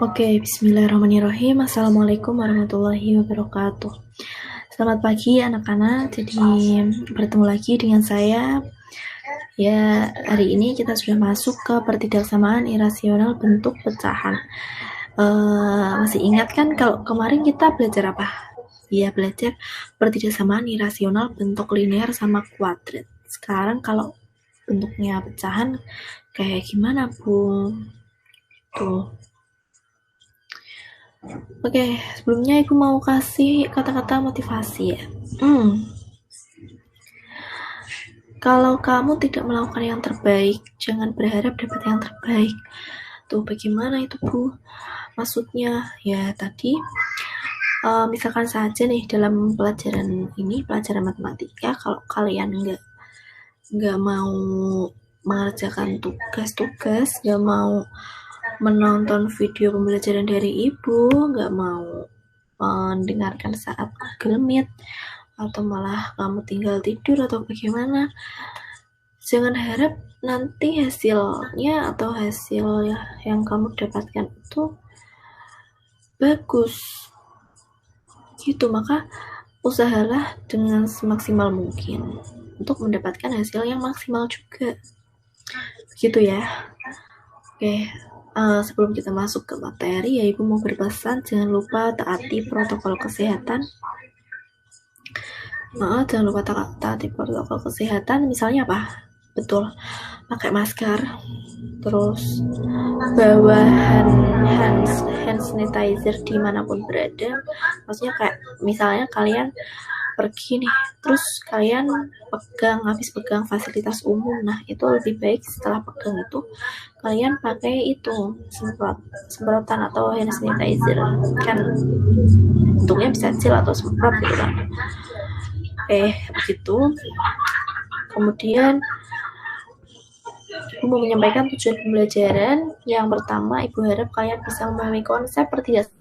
Oke, bismillahirrahmanirrahim. Assalamualaikum warahmatullahi wabarakatuh. Selamat pagi anak-anak. Jadi bertemu lagi dengan saya. Ya, hari ini kita sudah masuk ke pertidaksamaan irasional bentuk pecahan. Masih ingat kan kalau kemarin kita belajar apa? Ya, belajar pertidaksamaan irasional bentuk linear sama kuadrat. Sekarang kalau bentuknya pecahan kayak gimana, Bu? Tuh. Oke, sebelumnya Ibu mau kasih kata-kata motivasi ya. Kalau kamu tidak melakukan yang terbaik, jangan berharap dapat yang terbaik. Tuh, bagaimana itu, Bu? Maksudnya, ya tadi, misalkan saja nih dalam pelajaran ini, pelajaran matematika, kalau kalian nggak mau mengerjakan tugas-tugas, nggak mau menonton video pembelajaran dari Ibu, nggak mau mendengarkan saat Google Meet, atau malah kamu tinggal tidur atau bagaimana, jangan harap nanti hasilnya atau hasil yang kamu dapatkan itu bagus gitu. Maka usahalah dengan semaksimal mungkin untuk mendapatkan hasil yang maksimal juga gitu ya. Oke, sebelum kita masuk ke materi, ya Ibu mau berpesan jangan lupa taati protokol kesehatan. Jangan lupa taati protokol kesehatan. Misalnya apa? Betul, pakai masker, terus bawa hand sanitizer dimanapun berada. Maksudnya kayak misalnya kalian pergi nih, terus kalian habis pegang fasilitas umum, nah itu lebih baik setelah pegang itu kalian pakai itu semprotan atau hand sanitizer, kan bentuknya bisa gel atau semprot gitu kan. Begitu. Kemudian Ibu mau menyampaikan tujuan pembelajaran. Yang pertama, Ibu harap kalian bisa memahami konsep pertidaksamaan.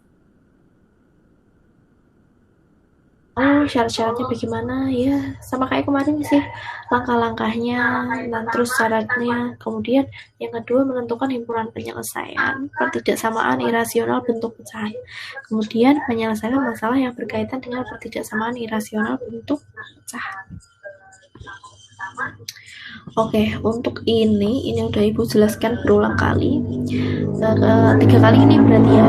Syarat-syaratnya bagaimana ya, sama kayak kemarin sih, langkah-langkahnya dan terus syaratnya. Kemudian yang kedua, menentukan himpunan penyelesaian pertidaksamaan irasional bentuk pecahan. Kemudian menyelesaikan masalah yang berkaitan dengan pertidaksamaan irasional bentuk pecahan. Oke, untuk ini udah Ibu jelaskan berulang kali. 3 kali ini berarti ya.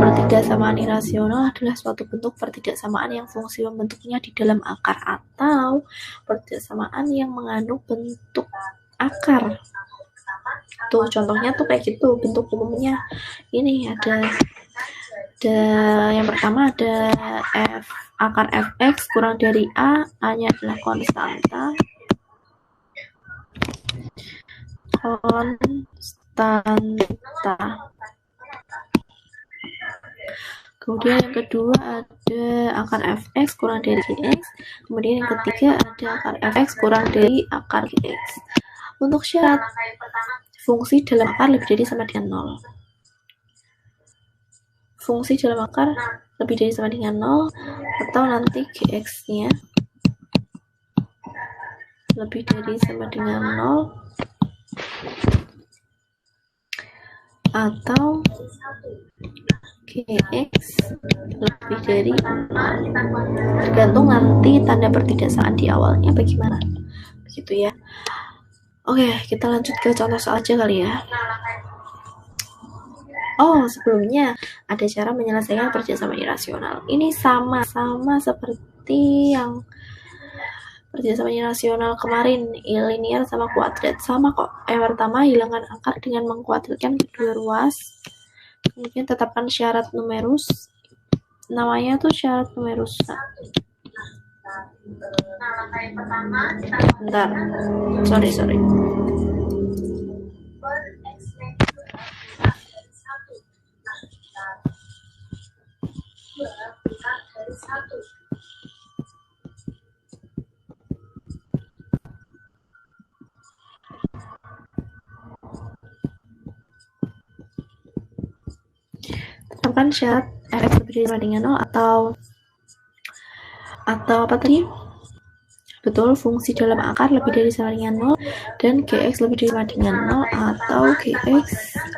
Pertidaksamaan irasional adalah suatu bentuk pertidaksamaan yang fungsi membentuknya di dalam akar, atau pertidaksamaan yang mengandung bentuk akar. Tuh contohnya tuh kayak gitu. Bentuk umumnya ini ada yang pertama ada akar fx kurang dari a-nya adalah konstanta. Kemudian yang kedua ada akar fx kurang dari gx. Kemudian yang ketiga ada akar fx kurang dari akar gx. Untuk syarat, fungsi dalam akar lebih dari sama dengan 0. Fungsi dalam akar lebih dari sama dengan 0, atau nanti gx-nya lebih dari sama dengan 0, atau gx lebih dari 0. Tergantung nanti tanda pertidaksamaan di awalnya bagaimana. Begitu ya. Oke, kita lanjut ke contoh soal aja kali ya. Sebelumnya ada cara menyelesaikan pertidaksamaan irasional. Ini sama seperti yang pertidaksamaan irasional kemarin, linear sama kuadrat, sama kok. Yang pertama, hilangkan akar dengan mengkuadratkan kedua ruas. Kemudian tetapkan syarat numerus. Namanya tuh syarat numerus. Bentar. Sorry. Tetapkan syarat fx lebih dari sama dengan 0, atau apa tadi? betul fungsi dalam akar lebih dari sama dengan 0 dan Gx lebih dari sama dengan 0 atau Gx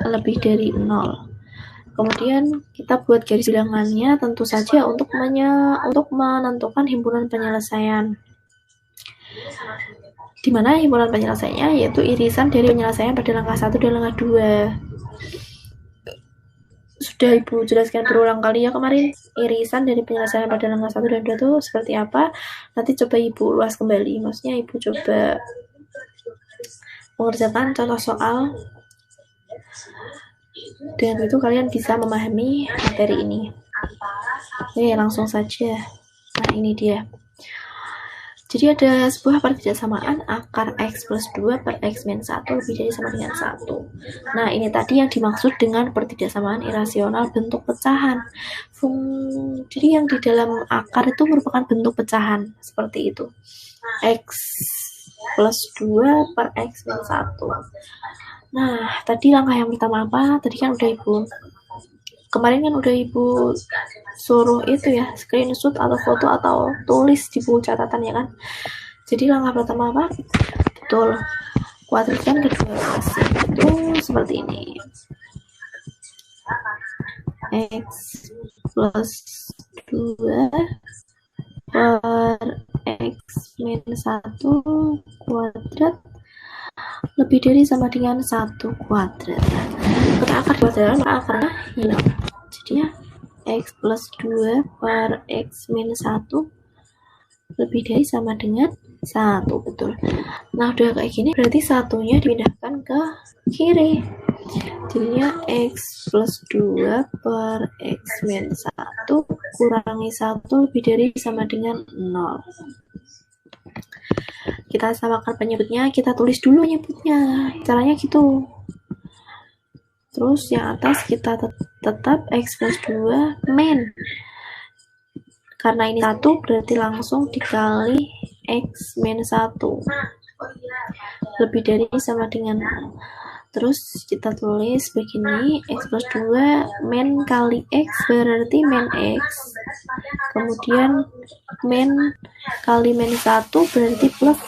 lebih dari 0. Kemudian kita buat garis bilangannya tentu saja untuk menentukan himpunan penyelesaian. Di mana himpunan penyelesaiannya yaitu irisan dari penyelesaian pada langkah 1 dan langkah 2. Sudah Ibu jelaskan berulang kali ya kemarin, irisan dari penyelesaian pada langkah 1 dan 2 itu seperti apa. Nanti coba Ibu ulas kembali, maksudnya Ibu coba mengerjakan contoh soal. Dengan itu kalian bisa memahami materi ini. Oke, langsung saja. Nah, ini dia. Jadi ada sebuah pertidaksamaan akar X plus 2 per X min 1 lebih dari sama dengan 1. Nah, ini tadi yang dimaksud dengan pertidaksamaan irasional bentuk pecahan. Jadi yang di dalam akar itu merupakan bentuk pecahan, seperti itu. X plus 2 per X min 1. Nah, tadi langkah yang pertama apa? Tadi kan udah Ibu. Kemarin kan udah Ibu suruh itu ya, screenshot atau foto atau tulis di buku catatan ya kan. Jadi langkah pertama apa? Betul. Kuadratkan kedua kasih. Itu seperti ini. X plus 2 per X min 1 kuadrat lebih dari sama dengan 1 kuadrat. Pada akar kuadrat, maka akarnya hilang. Jadinya X plus 2 per X min 1 lebih dari sama dengan 1, betul. Nah, udah kayak gini, berarti satunya dipindahkan ke kiri. Jadinya X plus 2 per X min 1 kurangi 1 lebih dari sama dengan 0. Kita samakan penyebutnya, kita tulis dulu penyebutnya. Caranya gitu. Terus yang atas kita tetap X plus 2 min. Karena ini 1 berarti langsung dikali X min 1. Lebih dari sama dengan 0. Terus kita tulis begini, X plus 2 min kali X berarti min X. Kemudian min kali min 1 berarti plus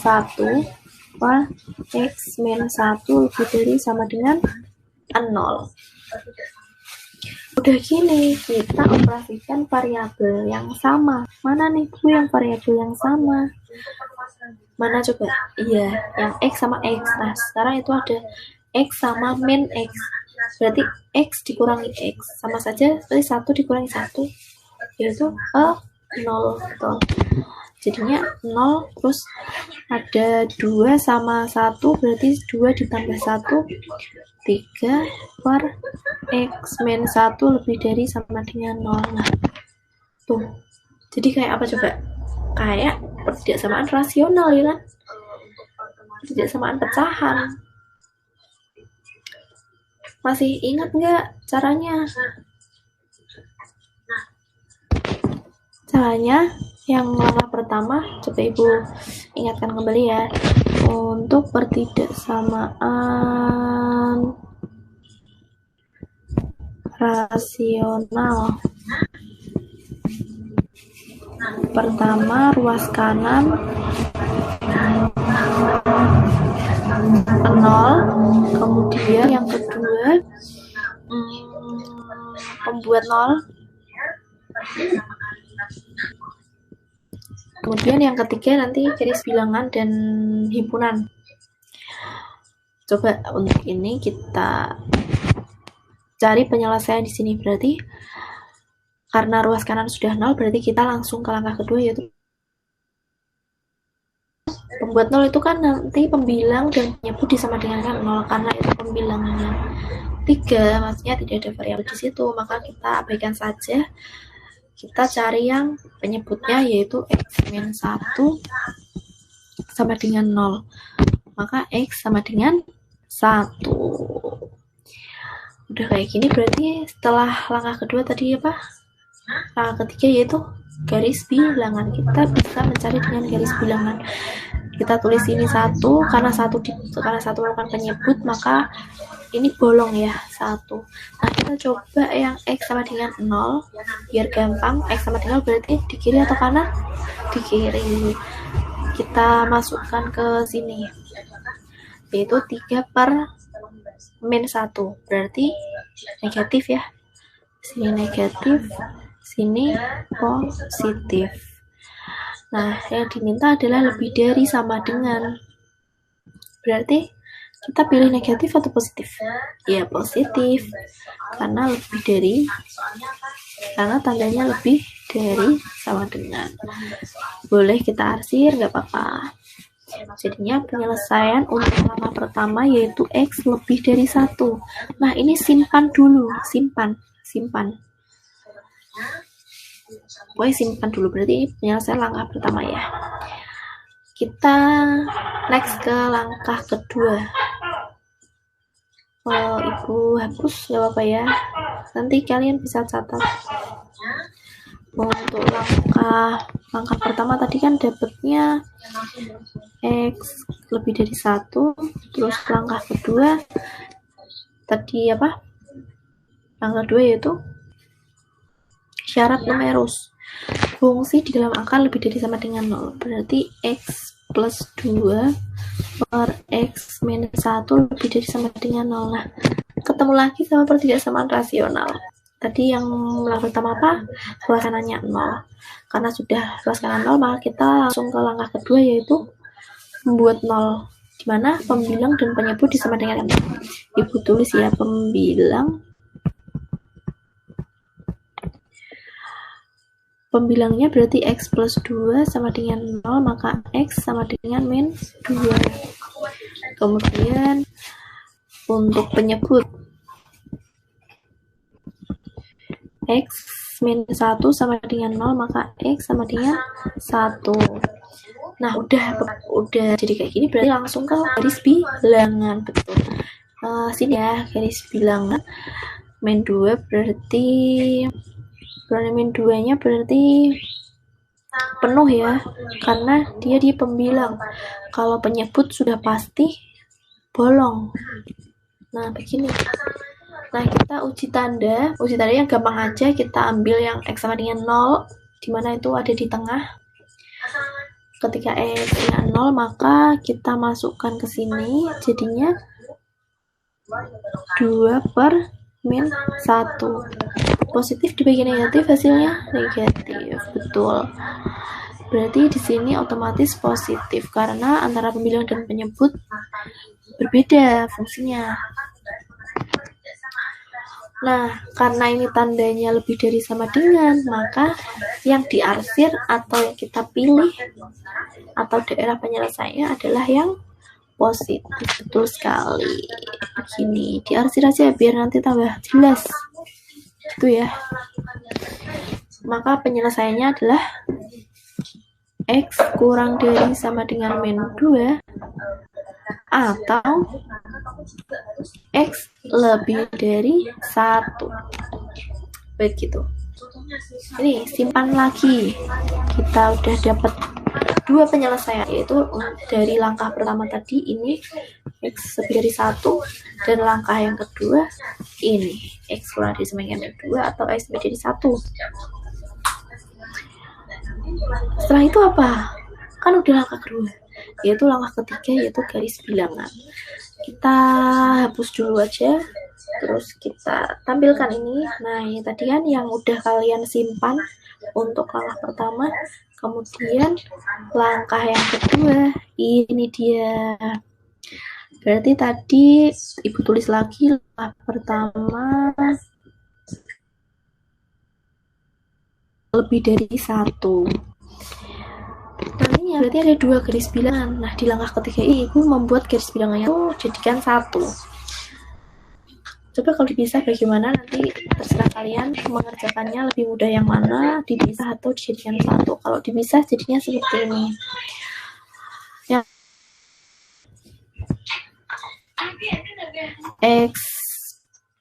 1 per X min 1 lebih dari sama dengan 0. Udah gini, kita operasikan variabel yang sama. Mana nih Bu yang variabel yang sama? Mana coba? Iya, yang X sama X. Nah, sekarang itu ada X sama min X. Berarti X dikurangi X. Sama saja, berarti 1 dikurangi 1. Yaitu 0. Betul. Jadinya 0, terus ada 2 sama 1, berarti 2 ditambah 1, 3 per X min 1 lebih dari sama dengan 0. Nah, tuh. Jadi kayak apa coba? Kayak pertidaksamaan rasional ya kan? Pertidaksamaan pecahan. Masih ingat nggak caranya? Caranya yang langkah pertama, coba Ibu ingatkan kembali ya. Untuk pertidaksamaan rasional, pertama ruas kanan 0, kemudian yang kedua pembuat 0, kemudian yang ketiga nanti garis bilangan dan himpunan. Coba untuk ini kita cari penyelesaian di sini. Berarti karena ruas kanan sudah 0, berarti kita langsung ke langkah kedua, yaitu pembuat 0 itu kan nanti pembilang dan penyebut disama dengan 0, karena itu pembilangnya 3, maksudnya tidak ada variabel di situ, maka kita abaikan saja. Kita cari yang penyebutnya yaitu X min 1 sama dengan 0. Maka X sama dengan 1. Udah kayak gini, berarti setelah langkah kedua tadi apa? Langkah ketiga yaitu garis bilangan. Kita bisa mencari dengan garis bilangan. Kita tulis ini 1, karena satu merupakan penyebut, maka ini bolong ya, 1. Nah, kita coba yang X sama dengan 0, biar gampang. X sama dengan 0 berarti di kiri atau kanan? Di kiri. kita masukkan ke sini, yaitu 3 per min 1, berarti negatif ya. Sini negatif, sini positif. Nah, yang diminta adalah lebih dari sama dengan. Berarti kita pilih negatif atau positif? Ya, positif. Karena lebih dari, karena tandanya lebih dari sama dengan. Boleh kita arsir, nggak apa-apa. Jadinya penyelesaian untuk langkah pertama yaitu X lebih dari 1. Nah, ini simpan dulu, simpan. Pokoknya simpan dulu, berarti ini penyelesaian langkah pertama ya. Kita next ke langkah kedua. Ibu hapus, gak apa-apa ya. Nanti kalian bisa catat. Untuk langkah pertama tadi kan dapatnya X lebih dari 1, terus langkah kedua tadi apa? Langkah kedua yaitu syarat numerus. Fungsi di dalam angka lebih dari sama dengan 0. Berarti X plus 2 per X minus 1 lebih dari sama dengan 0. Nah, ketemu lagi sama pertidaksamaan rasional. Tadi yang langkah pertama apa? Luas kanannya 0. Karena sudah luas kanan 0, maka kita langsung ke langkah kedua yaitu membuat 0. Dimana pembilang dan penyebut disama dengan 0. Ibu tulis ya, pembilangnya berarti X plus 2 sama dengan 0, maka X sama dengan min 2. Kemudian untuk penyebut X min 1 sama dengan 0, maka X sama dengan 1. Nah, udah jadi kayak gini, berarti langsung ke garis bilangan. Betul. Sini ya, garis bilangan min 2 berarti min 2-nya berarti penuh ya, karena dia di pembilang. Kalau penyebut sudah pasti bolong. Nah, begini. Nah, kita uji tanda yang gampang aja. Kita ambil yang X sama dengan 0, dimana itu ada di tengah. Ketika X-nya 0, maka kita masukkan ke sini, jadinya 2 per min 1. Positif dibagi negatif, hasilnya negatif. Betul. Berarti di sini otomatis positif, karena antara pembilang dan penyebut berbeda fungsinya. Nah, karena ini tandanya lebih dari sama dengan, maka yang diarsir atau yang kita pilih atau daerah penyelesaiannya adalah yang positif. Betul sekali. Begini, diarsir aja biar nanti tambah jelas. Itu ya. Maka penyelesaiannya adalah X kurang dari sama dengan min 2 atau X lebih dari 1. Begitu. Ini simpan lagi. Kita udah dapat 2 penyelesaian, yaitu dari langkah pertama tadi ini X lebih dari 1, dan langkah yang kedua ini X kurang dari sama dengan 2 atau X lebih dari 1. Setelah itu apa? Kan udah langkah kedua, yaitu langkah ketiga, yaitu garis bilangan. Kita hapus dulu aja, terus kita tampilkan ini. Nah, ini tadi kan yang udah kalian simpan untuk langkah pertama. Kemudian langkah yang kedua, ini dia. Berarti tadi ibu tulis lagi langkah pertama lebih dari 1. Nantinya berarti ada 2 garis bilangan. Nah, di langkah ketiga ini ibu membuat garis bilangannya itu jadikan 1. Coba kalau dipisah bagaimana, nanti terserah kalian mengerjakannya lebih mudah yang mana, dipisah atau dijadikan 1. Kalau dipisah jadinya seperti ini. Yang X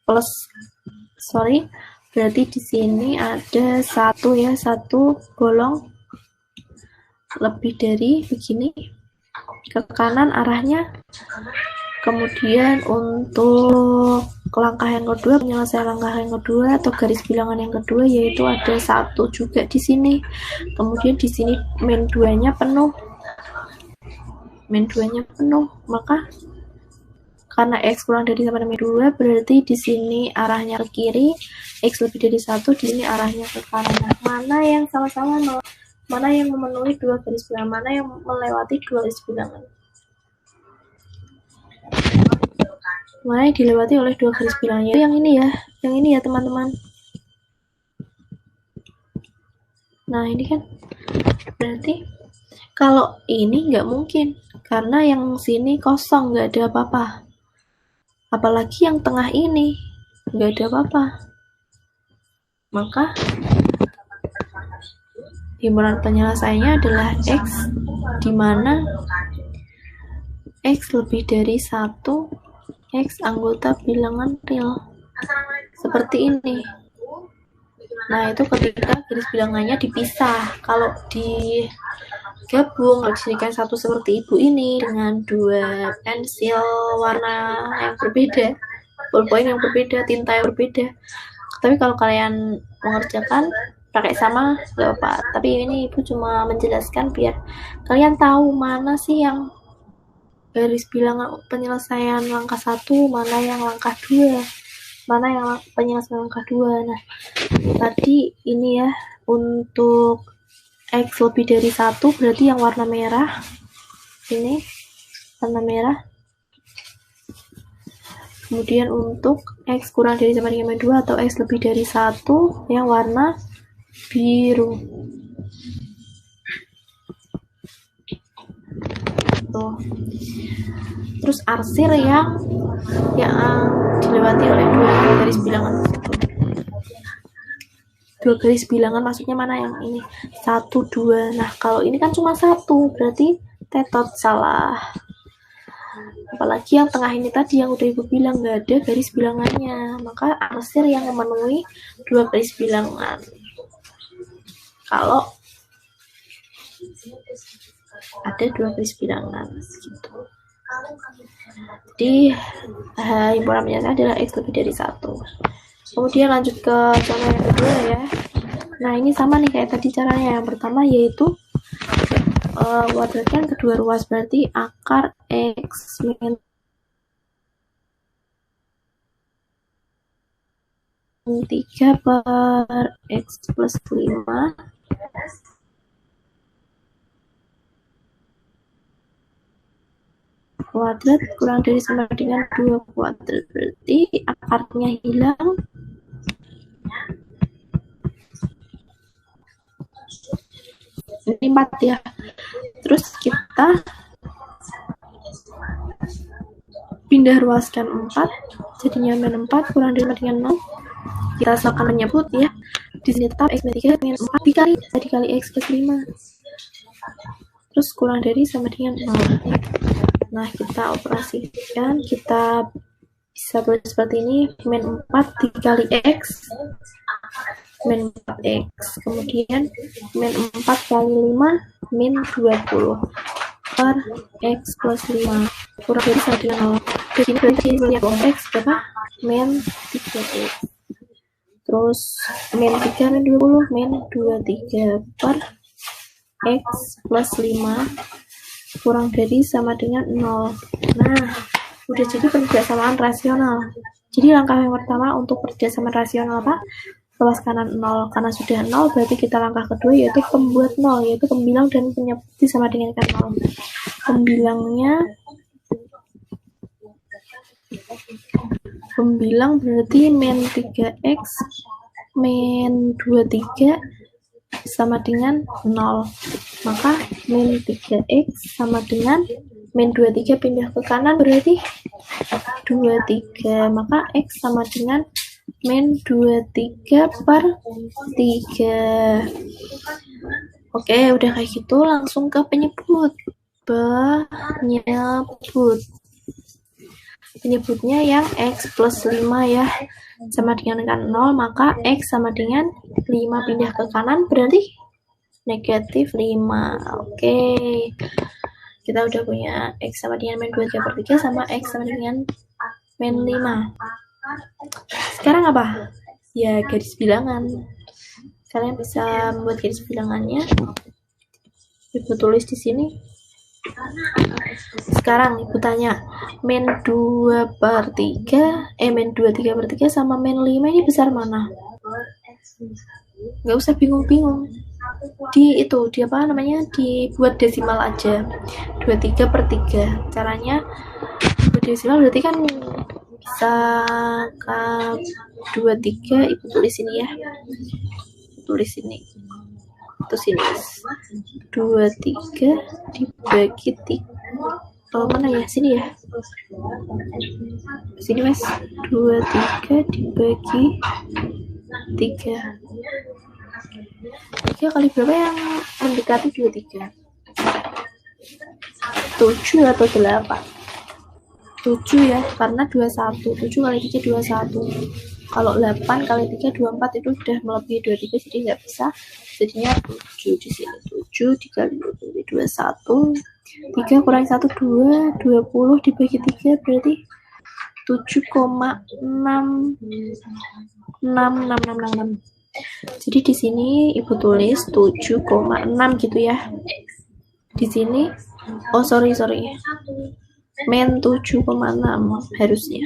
plus, berarti di sini ada 1 ya, 1 bolong lebih dari begini ke kanan arahnya. Kemudian untuk langkah yang kedua, penyelesaian langkah yang kedua atau garis bilangan yang kedua, yaitu ada 1 juga di sini. Kemudian di sini min 2-nya penuh. min 2-nya penuh, maka karena X kurang dari sama dengan 2, berarti di sini arahnya ke kiri, X lebih dari 1, di sini arahnya ke kanan. Nah, mana yang sama-sama, mana yang memenuhi dua garis bilangan, mana yang melewati dua garis bilangan. Mana yang dilewati oleh dua garis bilangan, yaitu yang ini ya teman-teman. Nah, ini kan berarti kalau ini nggak mungkin, karena yang sini kosong, nggak ada apa-apa. Apalagi yang tengah ini nggak ada apa-apa, maka himpunan penyelesaiannya adalah X, di mana X lebih dari 1, X anggota bilangan real, seperti ini. Nah, itu ketika garis bilangannya dipisah. Kalau digabung, dijadikan satu seperti ibu ini dengan dua pensil warna yang berbeda, ballpoint yang berbeda, tinta yang berbeda. Tapi kalau kalian mengerjakan pakai sama, gak apa. Tapi ini ibu cuma menjelaskan biar kalian tahu mana sih yang garis bilangan penyelesaian langkah 1, mana yang langkah 2, mana yang penyelesaian langkah 2. Nah, tadi ini ya, untuk X lebih dari 1 berarti yang warna merah, ini warna merah. Kemudian untuk X kurang dari sama dengan 2 atau X lebih dari 1 yang warna biru. Tuh. Terus arsir yang dilewati oleh dua garis bilangan. Dua garis bilangan maksudnya mana yang ini? 1, 2. Nah, kalau ini kan cuma 1, berarti tetot, salah. Apalagi yang tengah ini tadi yang udah ibu bilang nggak ada garis bilangannya, maka arsir yang memenuhi dua garis bilangan. Kalau ada dua garis bilangan gitu. Jadi himpunan penyelesaian adalah X lebih dari 1. Kemudian lanjut ke contoh yang kedua ya. Nah, ini sama nih kayak tadi caranya. Yang pertama yaitu kuadratkan kedua ruas, berarti akar X min 3 per X plus 5 kuadrat kurang dari sama dengan 2 kuadrat, berarti akarnya hilang. Ini 4 ya. Terus kita pindah ruaskan 4, jadinya min 4 kurang dari sama dengan 0. Kita asalkan menyebut ya. Di sini tetap X min 3 min 4 dikali X plus 5. Terus kurang dari sama dengan 0. Nah, kita operasikan, kita bisa buat seperti ini, min 4 dikali X, min 4X, kemudian min 4 kali 5, min 20, per X plus 5, kurang dari sama dengan 0. Di sini berarti lihat X berapa? Min 3X. Terus min 3, min 20, min 23, per X plus 5, kurang dari sama dengan 0. Nah, udah jadi perjasaan rasional. Jadi langkah yang pertama untuk perjasaan rasional apa? Ruas kanan 0. Karena sudah 0, berarti kita langkah kedua yaitu pembuat 0, yaitu pembilang dan penyebut sama dengan 0. Pembilang berarti min 3X min 23 sama dengan 0. Maka min 3X sama dengan min 23 pindah ke kanan berarti 23. Maka X sama dengan min 23 per 3. Oke, udah kayak gitu langsung ke penyebut. Penyebutnya yang X plus 5 ya, sama dengan 0, maka X sama dengan 5 pindah ke kanan berarti negatif 5. Oke. Kita udah punya X sama dengan min 23 per 3 sama X sama dengan min 5. Sekarang apa? Ya, garis bilangan. Kalian bisa membuat garis bilangannya. Ibu tulis di sini. Sekarang ibu tanya, min 2/3, min 2 3/3 sama min 5 ini besar mana? Nggak usah bingung-bingung. Di apa namanya, dibuat desimal aja. 23/3. Caranya buat desimal berarti kan bisa ke 23, ibu tulis ini ya. Tulis ini. Terus ini 23 dibagi 3. Oh, mana ya? Sini ya. Sini mas. 23 dibagi 3. 3 kali berapa yang mendekati 23? 7 atau 8? 7 ya, karena 21. 7 kali 3 21. Kalau 8 kali 3 24 itu sudah melebihi 23, jadi nggak bisa. Jadinya 7 di sini. 7 dikali 21. 3 kurang 1 2, 20 dibagi 3 berarti 7,6. Jadi di sini ibu tulis 7,6 gitu ya. Di sini sorry. Min 7,6 harusnya.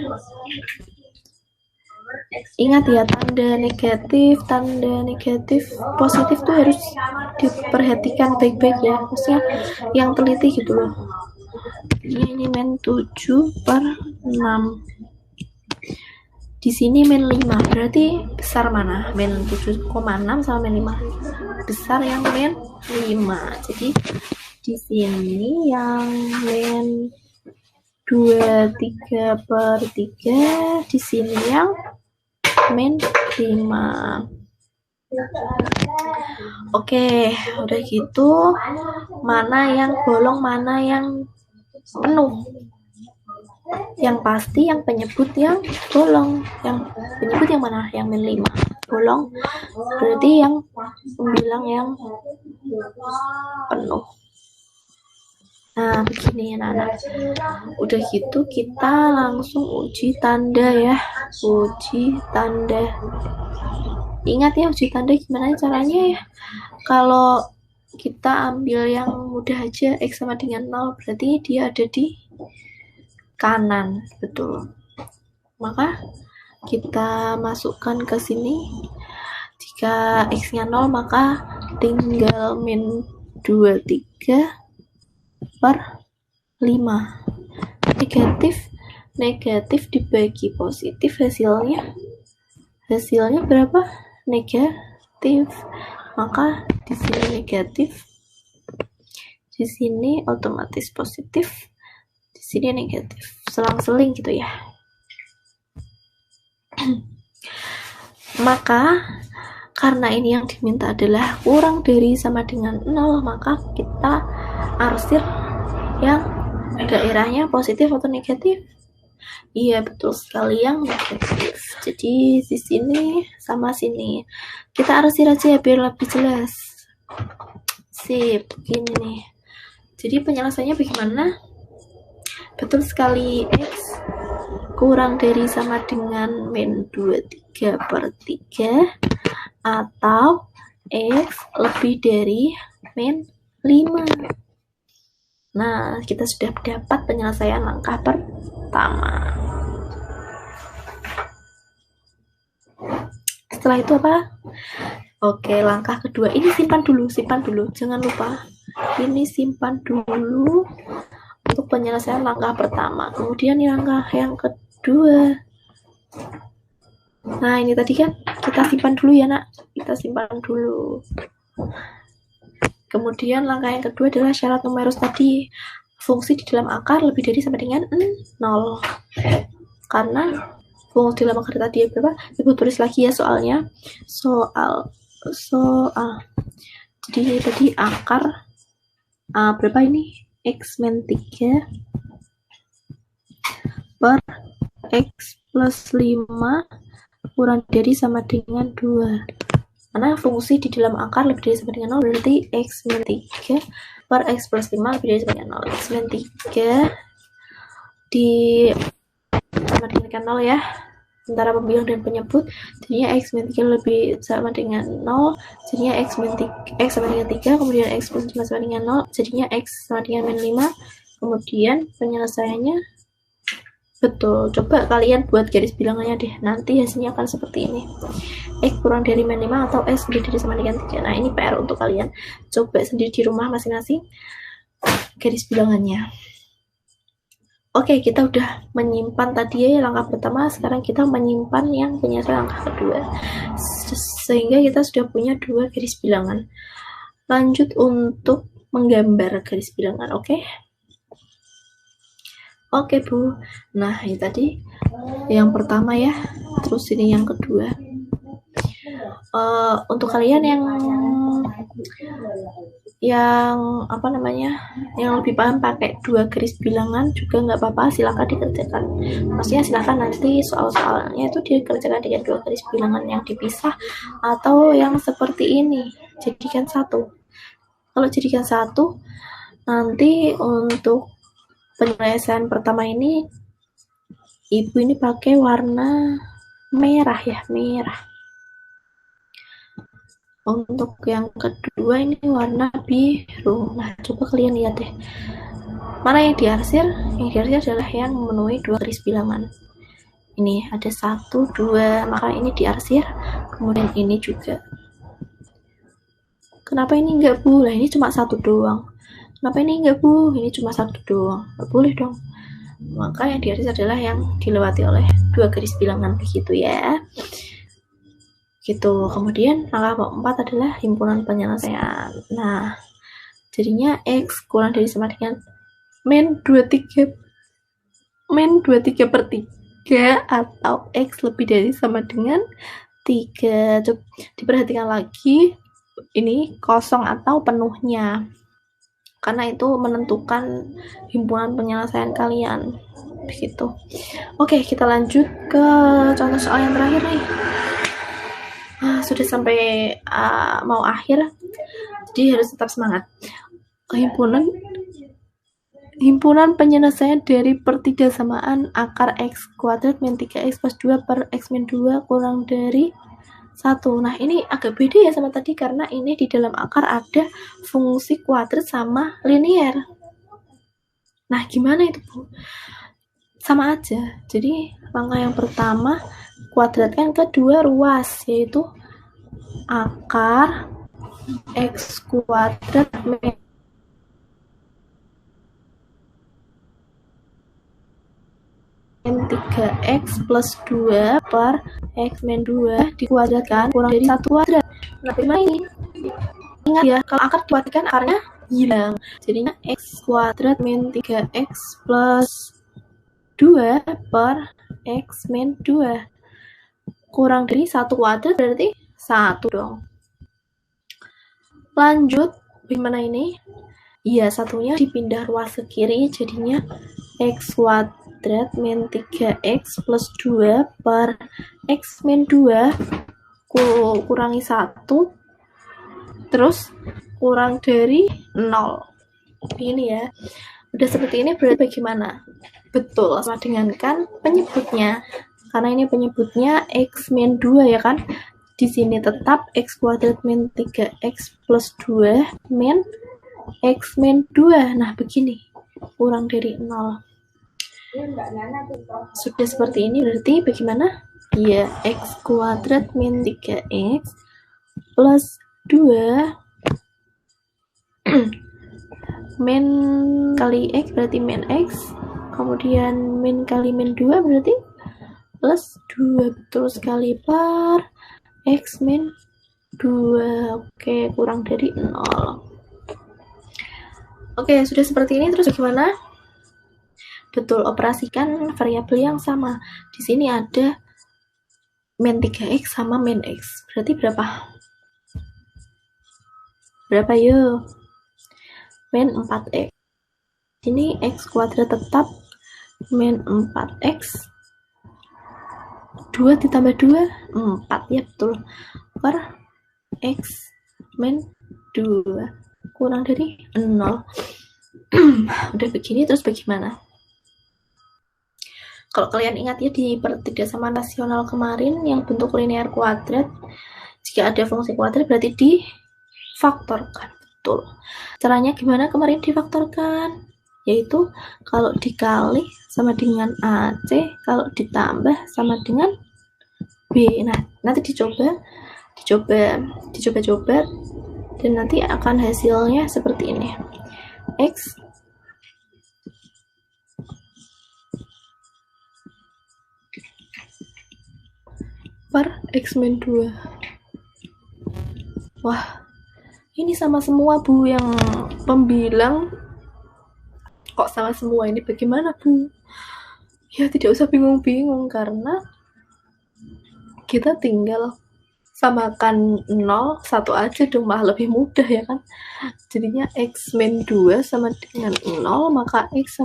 Ingat ya, tanda negatif, positif tuh harus diperhatikan baik-baik ya. Maksudnya yang teliti gitu loh. Ini min 7/6. Di sini min 5. Berarti besar mana? Min 7,6 sama min 5. Besar yang min 5. Jadi di sini yang min 23/3, di sini yang min 5. Oke, udah gitu mana yang bolong, mana yang penuh? Yang pasti yang penyebut yang bolong. Yang penyebut yang mana? Yang min 5. Bolong berarti yang bilang yang penuh. Nah, begini anak-anak. Udah gitu kita langsung uji tanda ya. Uji tanda. Ingat ya, uji tanda gimana caranya ya. Kalau kita ambil yang mudah aja, X sama dengan 0, berarti dia ada di kanan. Betul. Maka kita masukkan ke sini. Jika X-nya 0, maka tinggal min 23/5. Negatif dibagi positif, hasilnya berapa? Negatif. Maka di sini negatif, di sini otomatis positif, di sini negatif. Selang-seling gitu ya. Maka karena ini yang diminta adalah kurang dari sama dengan 0, maka kita arsir yang daerahnya positif atau negatif. Iya, betul sekali, yang negatif. Jadi di sini sama sini kita arsir aja biar lebih jelas. Sip, begini nih. Jadi penyelesaiannya bagaimana? Betul sekali, X kurang dari sama dengan min 23/3 atau X lebih dari min 5. Nah, kita sudah dapat penyelesaian langkah pertama. Setelah itu apa? Oke, langkah kedua. Ini simpan dulu. Jangan lupa. Ini simpan dulu untuk penyelesaian langkah pertama. Kemudian langkah yang kedua. Nah, ini tadi kan kita simpan dulu ya, Nak. Kita simpan dulu. Kemudian langkah yang kedua adalah syarat numerus tadi. Fungsi di dalam akar lebih dari sama dengan 0. Karena fungsi dalam akar tadi berapa? Ibu tulis lagi ya soalnya. Soal. Jadi tadi akar berapa ini? X min 3 per X plus 5 kurang dari sama dengan 2. Karena fungsi di dalam akar lebih dari sama dengan 0, berarti X min 3 per X plus 5 lebih dari sama dengan 0. X min 3 di sama dengan 0 ya. antara pembilang dan penyebut, jadinya X min 3 lebih sama dengan 0, jadinya X sama dengan 3, kemudian X min 5 sama dengan 0, jadinya X sama dengan min 5, kemudian penyelesaiannya betul. Coba kalian buat garis bilangannya deh, nanti hasilnya akan seperti ini. X kurang dari min 5 atau X lebih dari sama dengan 3. Nah, ini PR untuk kalian. Coba sendiri di rumah masing-masing garis bilangannya. Oke, kita udah menyimpan tadi ya langkah pertama, sekarang kita menyimpan yang penyelesaian langkah kedua. Sehingga kita sudah punya 2 garis bilangan. Lanjut untuk menggambar garis bilangan, oke? Oke, Bu. Nah, ini tadi yang pertama ya, terus ini yang kedua. Untuk kalian yang apa namanya, yang lebih paham pakai 2 garis bilangan juga nggak apa-apa, silahkan dikerjakan. Maksudnya silahkan nanti soal-soalnya itu dikerjakan dengan 2 garis bilangan yang dipisah atau yang seperti ini, jadikan satu. Kalau jadikan satu, nanti untuk penyelesaian pertama ini Ibu ini pakai warna merah ya, merah. Untuk yang kedua ini warna biru. Nah, coba kalian lihat deh. Mana yang diarsir? Yang diarsir adalah yang memenuhi 2 garis bilangan. Ini ada 1, 2, maka ini diarsir. Kemudian ini juga. Kenapa ini enggak, Bu? Lah ini cuma 1 doang. Kenapa ini enggak, Bu? Ini cuma 1 doang. Enggak boleh dong. Maka yang diarsir adalah yang dilewati oleh 2 garis bilangan, begitu ya. Gitu. Kemudian langkah 4 adalah himpunan penyelesaian. Nah, jadinya X kurang dari sama dengan min 23 per 3 atau X lebih dari sama dengan 3. Coba diperhatikan lagi, ini kosong atau penuhnya, karena itu menentukan himpunan penyelesaian kalian. Begitu. Oke, kita lanjut ke contoh soal yang terakhir nih. Sudah sampai mau akhir, jadi harus tetap semangat. Himpunan penyelesaian dari pertidaksamaan akar X kuadrat min 3X plus 2 per X min 2 kurang dari 1. Nah, ini agak beda ya sama tadi, karena ini di dalam akar ada fungsi kuadrat sama linier. Nah, gimana itu, Bu? Sama aja. Jadi, langkah yang pertama, kuadratkan kedua ruas, yaitu akar X kuadrat min 3X plus 2 per X min 2 dikuadratkan kurang dari 1 kuadrat. Nah, bagaimana ini? Ingat ya, kalau akar dikuadratkan akarnya hilang. Jadinya X kuadrat min 3X plus 2 per X min 2 kurang dari 1 kuadrat, berarti 1 dong. Lanjut, bagaimana ini? Iya, satunya dipindah ruas ke kiri, jadinya X kuadrat min 3X plus 2 per X min 2 kurangi 1 terus kurang dari 0. Ini ya. Udah seperti ini, berarti bagaimana? Betul, sama dengan kan penyebutnya. Karena ini penyebutnya X min 2 ya kan? Di sini tetap X kuadrat min 3X plus 2 min X min 2. Nah, begini. Kurang dari 0. Sudah seperti ini, berarti bagaimana? Ya, X kuadrat min 3X plus 2 min kali X berarti min X, kemudian min kali min 2 berarti plus 2, betul sekali, per X min 2. Oke, kurang dari 0. Oke, sudah seperti ini, terus bagaimana? Betul, operasikan variabel yang sama. Di sini ada min 3X sama min X. Berarti berapa? Berapa yuk? Min 4X. Ini X kuadrat tetap min 4X. 2 ditambah 2, 4. Ya, betul. Per X min 2. Kurang dari 0. Udah begini, terus bagaimana? Kalau kalian ingat ya di pertigasamaan rasional kemarin yang bentuk linear kuadrat, jika ada fungsi kuadrat berarti difaktorkan. Betul. Caranya gimana kemarin difaktorkan? Yaitu kalau dikali sama dengan AC, kalau ditambah sama dengan B. Nah, nanti dicoba dan nanti akan hasilnya seperti ini. X per X min 2. Wah, ini sama semua Bu, yang pembilang kok sama semua, ini bagaimana Bu? Ya tidak usah bingung-bingung, karena kita tinggal samakan 0, 1 aja dong, malah lebih mudah ya kan. Jadinya X min 2 sama dengan 0, maka X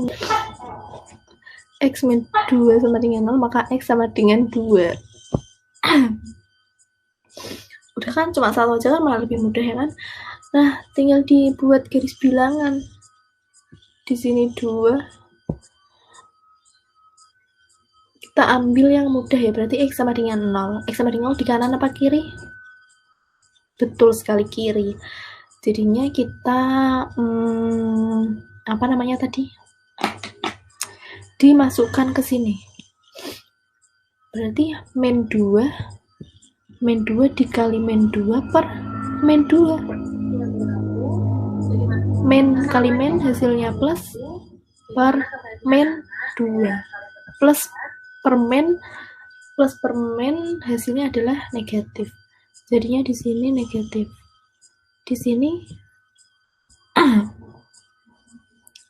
min 2 sama dengan 0, maka X sama dengan 2. Udah kan, cuma satu aja kan, malah lebih mudah ya kan. Nah, tinggal dibuat garis bilangan. Di sini 2. Kita ambil yang mudah ya, berarti X sama dengan 0. X sama dengan 0 di kanan apa kiri? Betul sekali kiri. Jadinya kita apa namanya tadi? Dimasukkan ke sini. Berarti min 2 dikali min 2 per min 2. Min kali min hasilnya plus, per min 2. Plus per min hasilnya adalah negatif. Jadinya di sini negatif. Di sini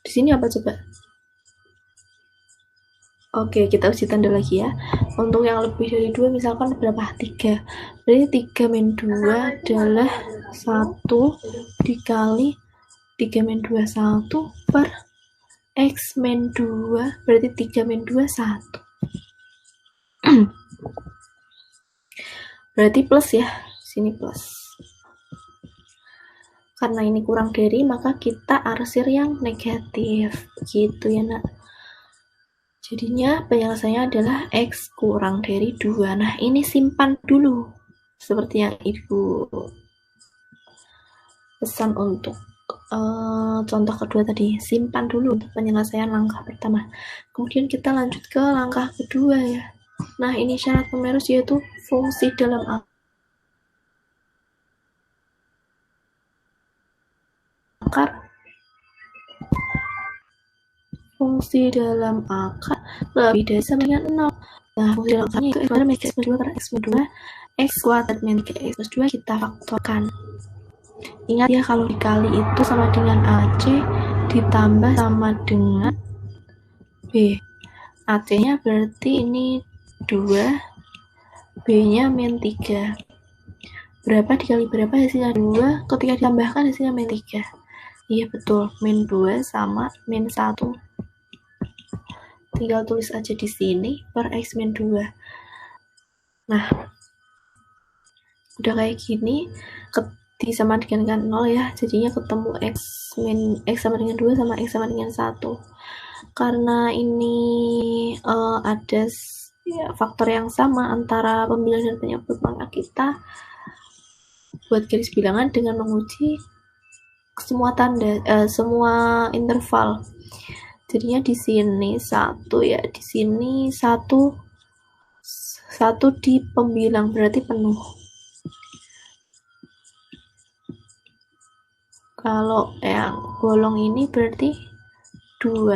di sini apa coba? Oke, kita uji tanda lagi ya. Untuk yang lebih dari 2, misalkan berapa? 3. Berarti 3 min 2 adalah 1 dikali 3 min 2, 1 per X min 2, berarti 3 min 2, 1. Berarti plus ya, sini plus. Karena ini kurang dari, maka kita arsir yang negatif. Begitu ya nak. Jadinya penyelesaiannya adalah X kurang dari 2. Nah, ini simpan dulu. Seperti yang Ibu pesan untuk contoh kedua tadi. Simpan dulu untuk penyelesaian langkah pertama. Kemudian kita lanjut ke langkah kedua ya. Nah, ini syarat numeros yaitu fungsi dalam akar. Fungsi dalam akar lebih dari sama dengan 0. Nah, fungsi dalam akarnya itu X kuadrat min X plus 2 per X min 2. X kuadrat min X plus 2 kita faktorkan. Ingat ya, kalau dikali itu sama dengan AC ditambah sama dengan B. AC-nya berarti ini 2, B-nya min 3. Berapa dikali berapa hasilnya 2, ketika ditambahkan hasilnya min 3. Iya betul, min 2 sama min 1. Tinggal tulis aja di sini per X min 2. Nah, udah kayak gini, sama dengan 0 ya, jadinya ketemu X sama dengan 2 sama X sama dengan 1. Karena ini ada ya, faktor yang sama antara pembilang dan penyebut, maka kita buat garis bilangan dengan menguji semua tanda, semua interval. Jadinya di sini 1 ya, di sini 1 di pembilang berarti penuh. Kalau yang bolong ini berarti 2.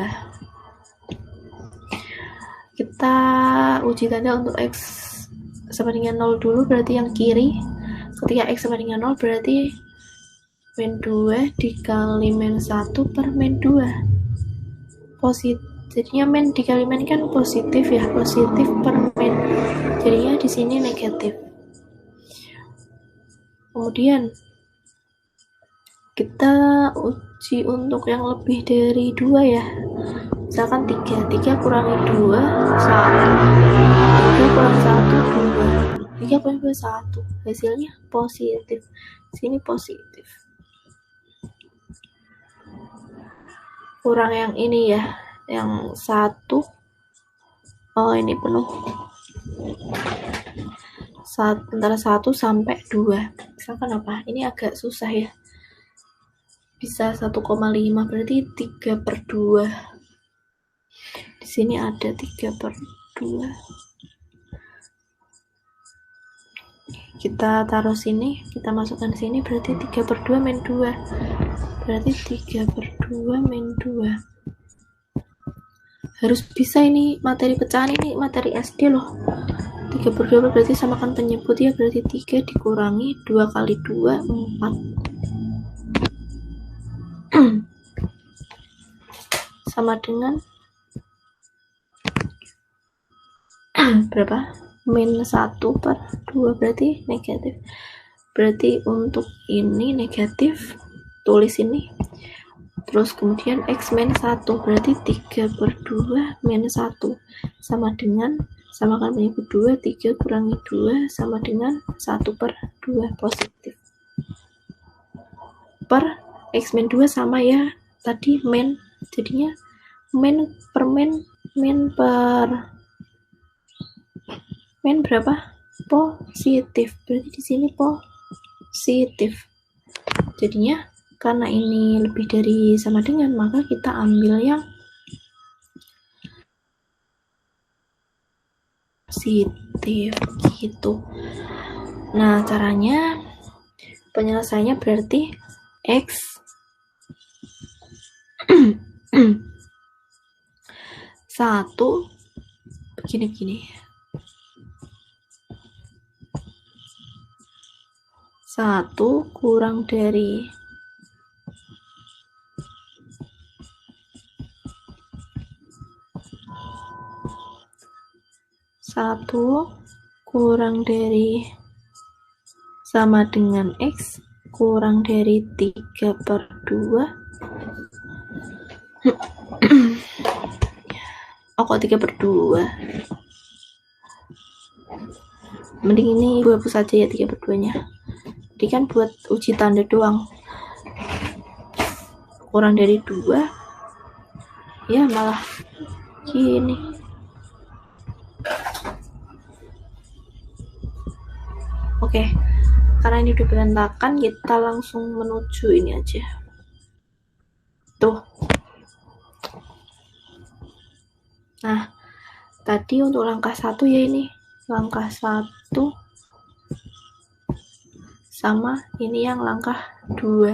Kita uji tanda untuk X sama dengan 0 dulu, berarti yang kiri. Ketika X sama dengan 0 berarti min 2 dikali min 1 per min 2. Positif. Jadinya min dikali min kan positif ya, positif per min. Jadinya di sini negatif. Kemudian kita uji untuk yang lebih dari 2 ya. Misalkan 3 kurangi 2, 1. 3 kurangi 1, 2. 3 kurangi 2, 1. Hasilnya positif. Sini positif. Kurang yang ini ya, yang 1 Oh, ini penuh. Antara 1 sampai 2. Misalkan apa? Ini agak susah ya. Bisa 1,5 berarti 3/2. Di sini ada 3/2. Kita taruh sini, kita masukkan sini, berarti 3/2 min 2. Berarti 3/2 min 2. Harus bisa ini materi pecahan, ini materi SD loh. 3/2 berarti samakan penyebut ya, berarti 3 dikurangi 2 kali 2, 4. Sama dengan berapa? Min 1/2 berarti negatif. Berarti untuk ini negatif, tulis ini. Terus kemudian X min 1 berarti 3/2 min 1 sama dengan, samakan penyebut 2, 3 kurangi 2 sama dengan 1/2 positif. Per X min 2 sama ya tadi min, jadinya min per min per min berapa? Positif. Berarti di sini positif. Jadinya karena ini lebih dari sama dengan, maka kita ambil yang positif gitu. Nah, caranya penyelesaiannya berarti X satu begini. 1 kurang dari 1 kurang dari sama dengan X kurang dari 3/2. Oh, kok 3/2? Mending ini gue hapus aja ya 3/2-nya. Jadi kan buat uji tanda doang. Kurang dari 2 ya malah gini. Oke, karena ini udah berantakan, kita langsung menuju ini aja. Tuh. Nah, tadi untuk langkah 1 ya ini. Langkah 1 sama ini yang langkah 2.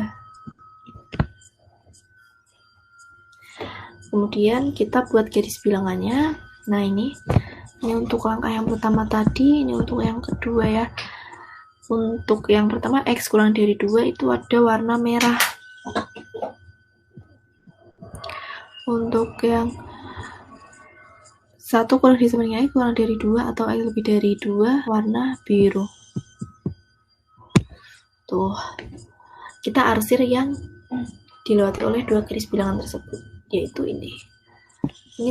Kemudian kita buat garis bilangannya. Nah, ini untuk langkah yang pertama tadi, ini untuk yang kedua ya. Untuk yang pertama X kurang dari 2 itu ada warna merah. Untuk yang 1 kurang dari sama dengan X kurang dari 2 atau X lebih dari 2 warna biru. Tuh, kita arsir yang dilewati oleh 2 garis bilangan tersebut, yaitu ini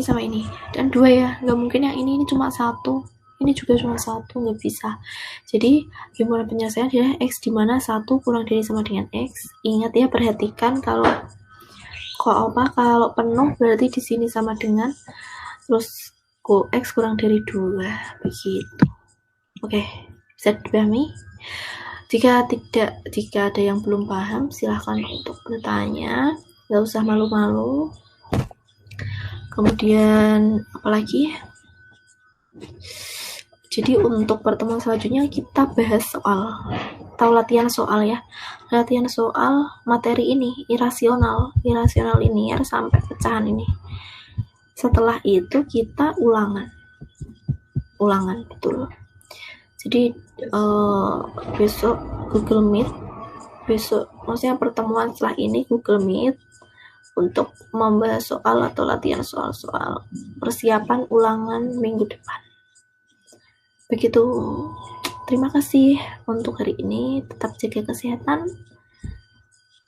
sama ini, dan 2 ya, nggak mungkin yang ini cuma 1, ini juga cuma 1, nggak bisa. Jadi gimana penyelesaian adalah X dimana 1 kurang dari sama dengan X. Ingat ya, perhatikan kalau penuh berarti di sini sama dengan, terus X kurang dari 2 begitu. Oke, bisa dipahami? Jika ada yang belum paham, silahkan untuk bertanya, nggak usah malu-malu. Kemudian apalagi? Jadi untuk pertemuan selanjutnya kita bahas soal atau latihan soal ya. Latihan soal materi ini, irasional linear sampai pecahan ini. Setelah itu kita ulangan betul. Jadi besok Google Meet, maksudnya pertemuan setelah ini Google Meet untuk membahas soal atau latihan soal-soal persiapan ulangan minggu depan. Begitu. Terima kasih untuk hari ini. Tetap jaga kesehatan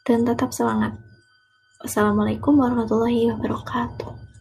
dan tetap semangat. Wassalamualaikum warahmatullahi wabarakatuh.